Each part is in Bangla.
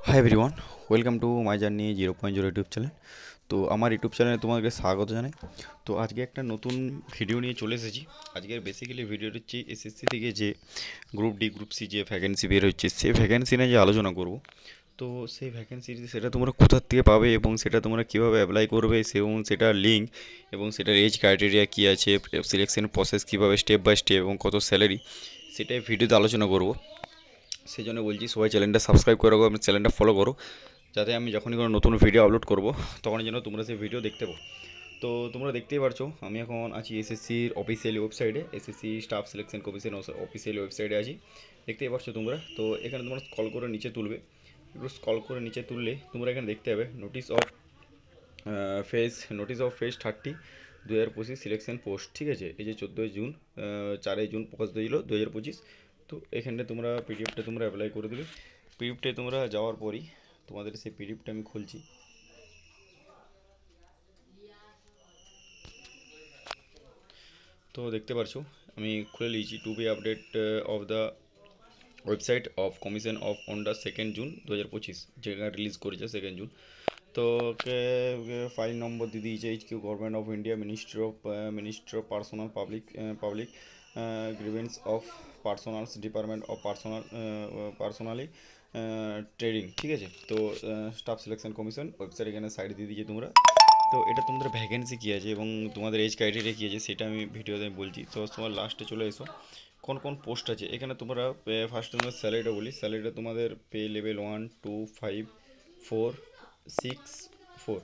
Hi everyone, welcome to my journey 0.0 YouTube channel. তো আমার ইউটিউব চ্যানেলে তোমাকে স্বাগত জানাই। তো আজকে একটা নতুন ভিডিও নিয়ে চলে এসেছি। আজকের বেসিক্যালি ভিডিওটা হচ্ছে এসএসসি থেকে যে গ্রুপ ডি গ্রুপ সি যে ভ্যাকেন্সি বের হচ্ছে সেই ভ্যাকেন্সি নিয়ে যে আলোচনা করব। তো সেই ভ্যাকেন্সি সেটা তোমরা কোথার থেকে পাবে এবং সেটা তোমরা কীভাবে অ্যাপ্লাই করবে এবং সেটার লিঙ্ক এবং সেটার এজ ক্রাইটেরিয়া কী আছে, সিলেকশন প্রসেস কীভাবে স্টেপ বাই স্টেপ এবং কত স্যালারি, সেটাই ভিডিওতে আলোচনা করব। সেই জন্য বলছি সবাই চ্যানেলটা সাবস্ক্রাইব করে রাখো এবং চ্যানেলটা ফলো করো, যাতে আমি যখনই কোনো নতুন ভিডিও আপলোড করব তখনই যেন তোমরা সেই ভিডিও দেখতে পাও। তো তোমরা দেখতেই পারছো আমি এখন আছি এসএসসির অফিসিয়াল ওয়েবসাইটে, SSC staff selection commission official ওয়েবসাইটে আছি। দেখতেই পারছো তোমরা। তো এখানে তোমরা স্ক্রল করে নিচে তুলবে, একটু স্ক্রল করে নিচে তুললে তোমরা এখানে দেখতে পাবে notice of phase 30 2025 selection post. ঠিক আছে, এই যে 14 জুন, 4 জুন প্রকাশ দিয়েছিল 2025। তো এখানে তোমরা পিডিএফটা তোমরা অ্যাপ্লাই করে দেবে। পিডিএফটায় তোমরা যাওয়ার পরই তোমাদের সেই পিডিএফটা আমি খুলছি। তো দেখতে পারছো আমি খুলে নিয়েছি। To be update of the website of commission of on the 2 June 2025, যেটা রিলিজ করেছে 2 জুন। তো ফাইল নম্বর দিয়ে দিয়েছে HQ government of India, ministry of personal public grievance of personnels department of personally trading. ঠিক আছে, তো স্টাফ সিলেকশন কমিশন ওয়েবসাইট এখানে সাইড দিয়ে দিয়েছে তোমরা। তো এটা তোমাদের ভ্যাকেন্সি কী আছে এবং তোমাদের এজ ক্রাইটেরিয়া কী আছে সেটা আমি ভিডিওতে বলছি। তো তোমার লাস্টে চলে এসো কোন কোন পোস্ট আছে এখানে। তোমরা ফার্স্টে তোমার স্যালারিটা বলি। স্যালারিটা তোমাদের পে লেভেল 1, 2, 5, 4, 6, 4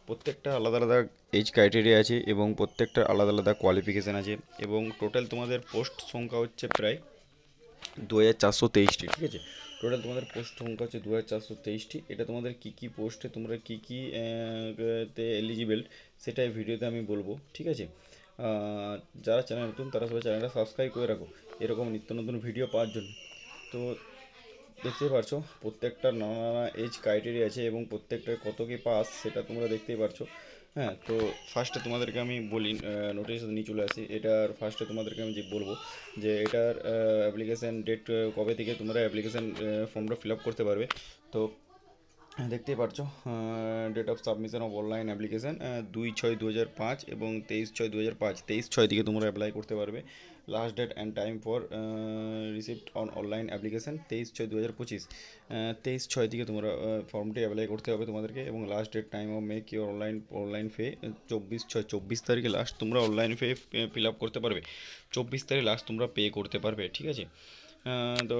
প্রত্যেকটা আলাদা আলাদা এজ ক্রাইটেরিয়া আছে এবং প্রত্যেকটা আলাদা আলাদা কোয়ালিফিকেশান আছে এবং টোটাল তোমাদের পোস্ট সংখ্যা হচ্ছে প্রায় 2423টি। ঠিক আছে, টোটাল তোমাদের পোস্ট সংখ্যা হচ্ছে 2423টি। এটা তোমাদের কী কী পোস্টে তোমরা কী কী তে এলিজিবেল সেটা এই ভিডিওতে আমি বলবো। ঠিক আছে, যারা চ্যানেল নতুন তারা সবাই চ্যানেলটা সাবস্ক্রাইব করে রাখো এরকম নিত্য নতুন ভিডিও পাওয়ার জন্য। তো দেখতেই পারছো প্রত্যেকটা নানা নানা এজ ক্রাইটেরিয়া আছে এবং প্রত্যেকটার কত কি পাস সেটা তোমরা দেখতেই পারছো। হ্যাঁ, তো ফার্স্টে তোমাদেরকে আমি বলি, নোটিশ নিয়ে চলে আসি। এটার ফার্স্টে তোমাদেরকে আমি যে বলবো যে এটার অ্যাপ্লিকেশান ডেট কবে থেকে তোমরা অ্যাপ্লিকেশান ফর্মটা ফিল আপ করতে পারবে। তো দেখতেই পারছো date of submission of online application 2/6/2005 এবং 23/6/2005, 23/6 থেকে তোমরা অ্যাপ্লাই করতে পারবে। Last date and time for receipt on online application 23/6/2025, 23/6 থেকে তোমরা ফর্মটি অ্যাপ্লাই করতে হবে তোমাদেরকে। এবং last date time of make your online fee 24/6, 24 তারিখে লাস্ট তোমরা অনলাইন ফে ফিল আপ করতে পারবে। 24 তারিখ লাস্ট তোমরা পে করতে পারবে। ঠিক আছে, তো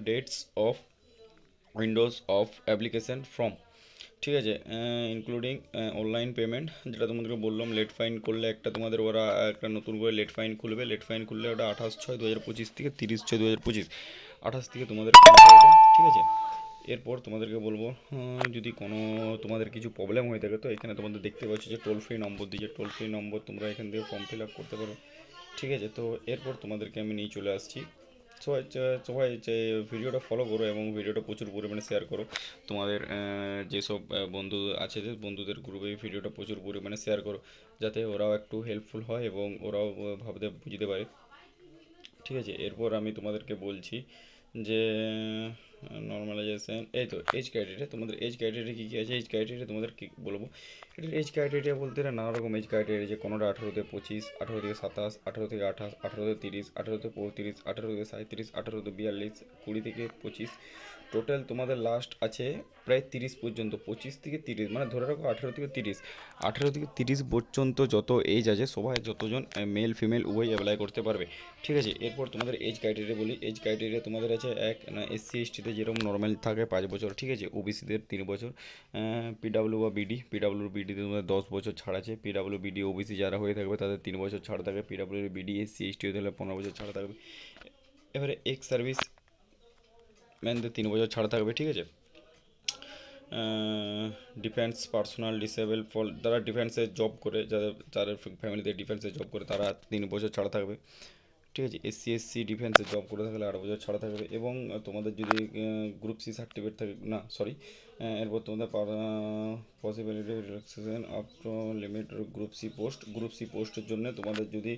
dates of Windows of application form. ঠিক আছে, ইনক্লুডিং অনলাইন পেমেন্ট, যেটা তোমাদেরকে বললাম লেট ফাইন করলে একটা তোমাদের ওরা একটা নতুন করে লেট ফাইন খুলবে। লেট ফাইন খুললে ওটা 28/6/2025 থেকে 30/6/2025, 28 থেকে তোমাদের খুলবে এটা। ঠিক আছে, এরপর তোমাদেরকে বলবো যদি কোনো তোমাদের কিছু প্রবলেম হয়ে থাকে তো এখানে তোমাদের দেখতে পাচ্ছ যে টোল ফ্রি নম্বর দিয়েছে, টোল ফ্রি নম্বর তোমরা এখান থেকে ফর্ম ফিল আপ করতে পারো। ঠিক আছে, তো এরপর তোমাদেরকে আমি নিয়ে চলে আসছি। সবাই সবাই যে ভিডিওটা ফলো করো এবং ভিডিওটা প্রচুর পরিমাণে শেয়ার করো। তোমাদের যেসব বন্ধু আছে যে বন্ধুদের গ্রুপে ভিডিওটা প্রচুর পরিমাণে শেয়ার করো, যাতে ওরাও একটু হেল্পফুল হয় এবং ওরাও ভাবতে বুঝতে পারে। ঠিক আছে, এরপর আমি তোমাদেরকে বলছি যে নর্মালাইজেশন, এই তো এজ ক্রাইটেরিয়া। তোমাদের এজ ক্রাইটেরিয়া কী কী আছে, এজ ক্রাইটেরিয়া তোমাদের কী বলবো। এটার এজ ক্রাইটেরিয়া বলতে নানা রকম এজ ক্রাইটেরিয়া, যে কোনোটা 18 থেকে 25, 18 থেকে 27, 18 থেকে 28, 18 থেকে 30, 18 থেকে 35, 18 থেকে 37, 18 থেকে 42, 20 থেকে 25। টোটাল তোমাদের লাস্ট আছে প্রায় 30 পর্যন্ত, 25 থেকে 30, মানে ধরে রাখো 18 থেকে 30। 18 থেকে 30 পর্যন্ত যত এজ আছে সবাই, যতজন মেল ফিমেল উভয় অ্যাপ্লাই করতে পারবে। ঠিক আছে, এরপর তোমাদের এজ ক্রাইটেরিয়া বলি। এজ ক্রাইটেরিয়া তোমাদের আছে এক না, এসসি এসটিতে যেরকম নর্মাল থাকে 5 বছর। ঠিক আছে, ওবিসিদের 3 বছর, পিডাব্লিউ বা বিডিতে তোমাদের 10 বছর ছাড় আছে। পিডাব্লিউ বিডি ওবিসি যারা হয়ে থাকবে তাদের 3 বছর ছাড় থাকবে। পিডাব্লিউ বিডি এসসি এসটি হতে হলে 15 বছর ছাড় থাকবে। এবারে এক্স সার্ভিস ম্যানদের 3 বছর ছাড় থাকবে। ঠিক আছে, ডিফেন্স পার্সোনাল ডিসেবল ফর যারা ডিফেন্সে জব করে, যাদের যাদের ফ্যামিলিতে ডিফেন্সে জব করে তারা 3 বছর ছাড়া থাকবে। ঠিক আছে। SC ডিফেন্সে জব করে থাকলে 8 বছর ছাড়া থাকবে, এবং তোমাদের যদি গ্রুপ সি সার্টিফিকেট থাকে, না সরি, এরপর তোমাদের possibility relaxation up to limit group C পোস্টের জন্য তোমাদের যদি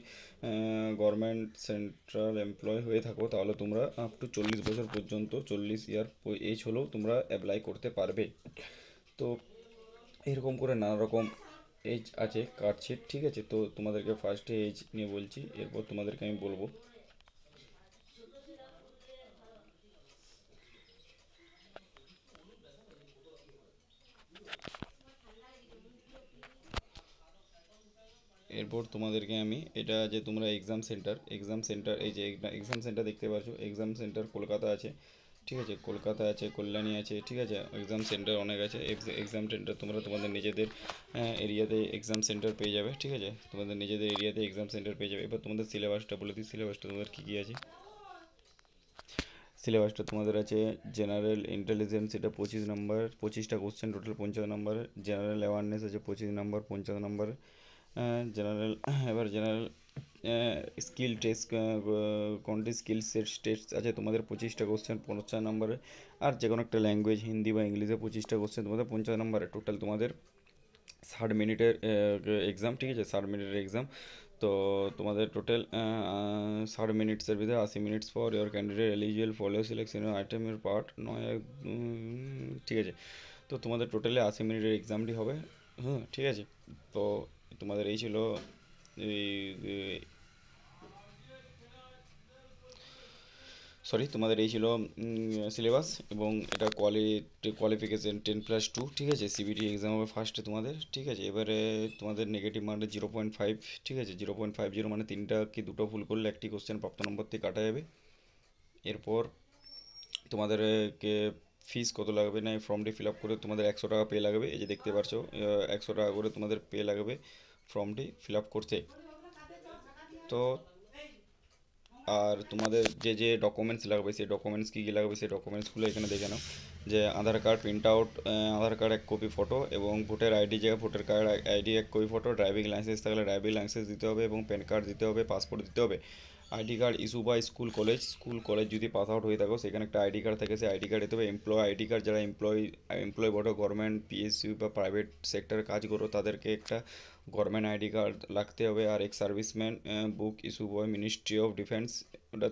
গভর্নমেন্ট সেন্ট্রাল এমপ্লয় হয়ে থাকো তাহলে তোমরা আপ টু 40 বছর পর্যন্ত, 40 ইয়ার এজ হলেও তোমরা অ্যাপ্লাই করতে পারবে। তো এরকম করে নানা রকম এজ আছে কার্ডশিট, ঠিক আছে। তো তোমাদেরকে ফার্স্টে এজ নিয়ে বলছি, এরপর তোমাদেরকে আমি বলবো। এরপর তোমাদেরকে আমি এটা যে তোমরা এক্সাম সেন্টার এই যে এক্সাম সেন্টার দেখতে পাচ্ছ, এক্সাম সেন্টার কলকাতা আছে, ঠিক আছে, কলকাতা আছে, কল্যাণী আছে, ঠিক আছে, এক্সাম সেন্টার অনেক আছে। এক্সাম সেন্টার তোমরা তোমাদের নিজেদের এরিয়াতে এক্সাম সেন্টার পেয়ে যাবে, ঠিক আছে, তোমাদের নিজেদের এরিয়াতে এক্সাম সেন্টার পেয়ে যাবে। এবার তোমাদের সিলেবাসটা বলে দিই, সিলেবাসটা তোমাদের কী কী আছে। সিলেবাসটা তোমাদের আছে জেনারেল ইন্টেলিজেন্স, এটা 25 নম্বর, 25টা কোশ্চেন, টোটাল 50 নম্বর। জেনারেল অ্যাওয়ারনেস আছে 25 নম্বর, 50 নম্বর। জেনারেল এবার জেনারেল স্কিল টেস্ট, কোনটি স্কিল সেট টেস্ট আছে তোমাদের 25টা কোশ্চেন, 50 নম্বরে। আর যে কোনো একটা ল্যাঙ্গুয়েজ, হিন্দি বা ইংলিশে 25টা কোশ্চেন তোমাদের 50 নম্বরে। টোটাল তোমাদের 60 মিনিটের এক্সাম, ঠিক আছে, 60 মিনিটের এক্সাম। তো তোমাদের টোটাল 60 মিনিটসের ভিতরে 80 minutes for your candidate eligible follow selection item এর পার্ট নয়, ঠিক আছে। তো তোমাদের টোটালি 80 মিনিটের এক্সামটি হবে, হ্যাঁ, ঠিক আছে। তো তোমাদের এই ছিল এই সরি তোমাদের এই ছিল সিলেবাস, এবং এটা কোয়ালিফিকেশন 10+2, ঠিক আছে। সিবিটি এক্সাম হবে ফার্স্টে তোমাদের, ঠিক আছে। এবারে তোমাদের নেগেটিভ মার্কটা 0.5, ঠিক আছে, 0.50 মানে 3টা কি 2টো ভুল করলে একটি কোশ্চেন প্রাপ্ত নম্বর থেকে কাটা যাবে। এরপর তোমাদের কে ফিস কত লাগবে না, এই ফর্মটি ফিল আপ করে তোমাদের 100 টাকা পে লাগবে, এই যে দেখতে পাচ্ছ 100 টাকা করে তোমাদের পে লাগবে ফর্মটি ফিল আপ করতে। তো আর তোমাদের যে যে ডকুমেন্টস লাগবে সেই ডকুমেন্টস কী কী লাগবে সেই ডকুমেন্টসগুলো এখানে দেখে নাও। যে আধার কার্ড প্রিন্ট আউট, আধার কার্ড 1 কপি ফটো, এবং ভোটার আইডি জায়গায় voter card ID 1 copy photo, driving licence থাকলে ড্রাইভিং লাইসেন্স দিতে হবে, এবং প্যান কার্ড দিতে হবে, পাসপোর্ট দিতে হবে। ID card issue by school college যদি পাস আউট হয়ে থাকো সেখানে একটা আইডি কার্ড থাকে, সেই আইডি কার্ড দিতে হবে। এমপ্লয় আইডি কার্ড, যারা এমপ্লয় বড় গভর্নমেন্ট পিএসইউ বা প্রাইভেট সেক্টরে কাজ করো তাদেরকে একটা গভর্নমেন্ট আইডি কার্ড রাখতে হবে। আর ex serviceman book issue by ministry of defence, ওটা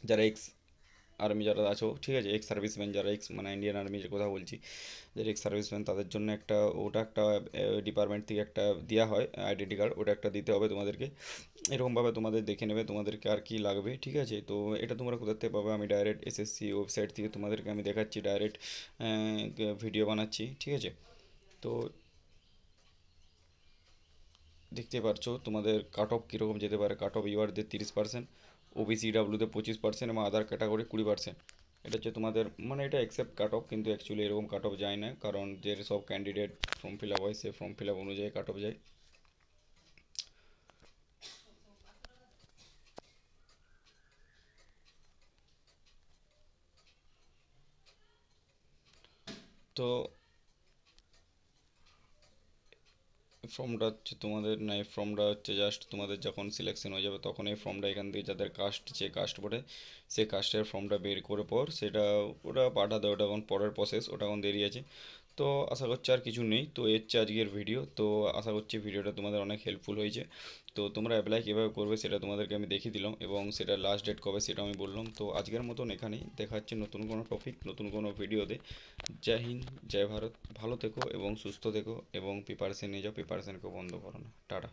যারা এক্স আর্মি যারা আছো, ঠিক আছে, এক্স সার্ভিসম্যান, যারা এক্স মানে ইন্ডিয়ান আর্মির কথা বলছি, যারা এক্স সার্ভিসম্যান তাদের জন্য একটা, ওটা একটা ডিপার্টমেন্ট থেকে একটা দেওয়া হয় আইডেন্টি কার্ড, ওটা একটা দিতে হবে তোমাদেরকে। এরকমভাবে তোমাদের দেখে নেবে তোমাদেরকে আর কি লাগবে, ঠিক আছে। তো এটা তোমরা কোথা থেকে পাবে, আমি ডাইরেক্ট এসএসসি ওয়েবসাইট থেকে তোমাদেরকে আমি দেখাচ্ছি, ডাইরেক্ট ভিডিও বানাচ্ছি, ঠিক আছে। তো দেখতে পাচ্ছ তোমাদের কাট অফ কীরকম যেতে পারে। কাট অফ ইউআরদের 30%, ওবিসি ডাব্লিউতে 25%, এবং আদার ক্যাটাগরি 20%। এটা হচ্ছে তোমাদের মানে এটা অ্যাকসেপ্ট কাট অফ, কিন্তু অ্যাকচুয়ালি এরকম কাট অফ যায় না, কারণ যে সব ক্যান্ডিডেট ফর্ম ফিল আপ হয় সে ফর্ম ফিল আপ অনুযায়ী কাট অফ যায়। তো ফর্মটা হচ্ছে তোমাদের, না এই ফর্মটা হচ্ছে জাস্ট তোমাদের যখন সিলেকশন হয়ে যাবে তখন এই ফর্মটা এখান থেকে যাদের কাস্ট, যে কাস্ট বলে সেই কাস্টের ফর্মটা বের করে পর সেটা ওটা পাঠাতে, ওটা এখন পরের প্রসেস, ওটা এখন দেরি আছে। তো আশা করছি আর কিছু নেই, তো এর হচ্ছে আজকের ভিডিও। তো আশা করছি ভিডিওটা তোমাদের অনেক হেল্পফুল হয়েছে। তো তোমরা অ্যাপ্লাই কীভাবে করবে সেটা তোমাদেরকে আমি দেখিয়ে দিলাম, এবং সেটা লাস্ট ডেট কবে সেটা আমি বললাম। তো আজকের মতন এখানেই, দেখা হচ্ছে নতুন কোনো টপিক নতুন কোনো ভিডিওতে। জয় হিন্দ, জয় ভারত, ভালো থেকো এবং সুস্থ থেকো, এবং প্রিপারেশন নিয়ে যাও, প্রিপারেশনকে বন্ধ করো না। টাটা।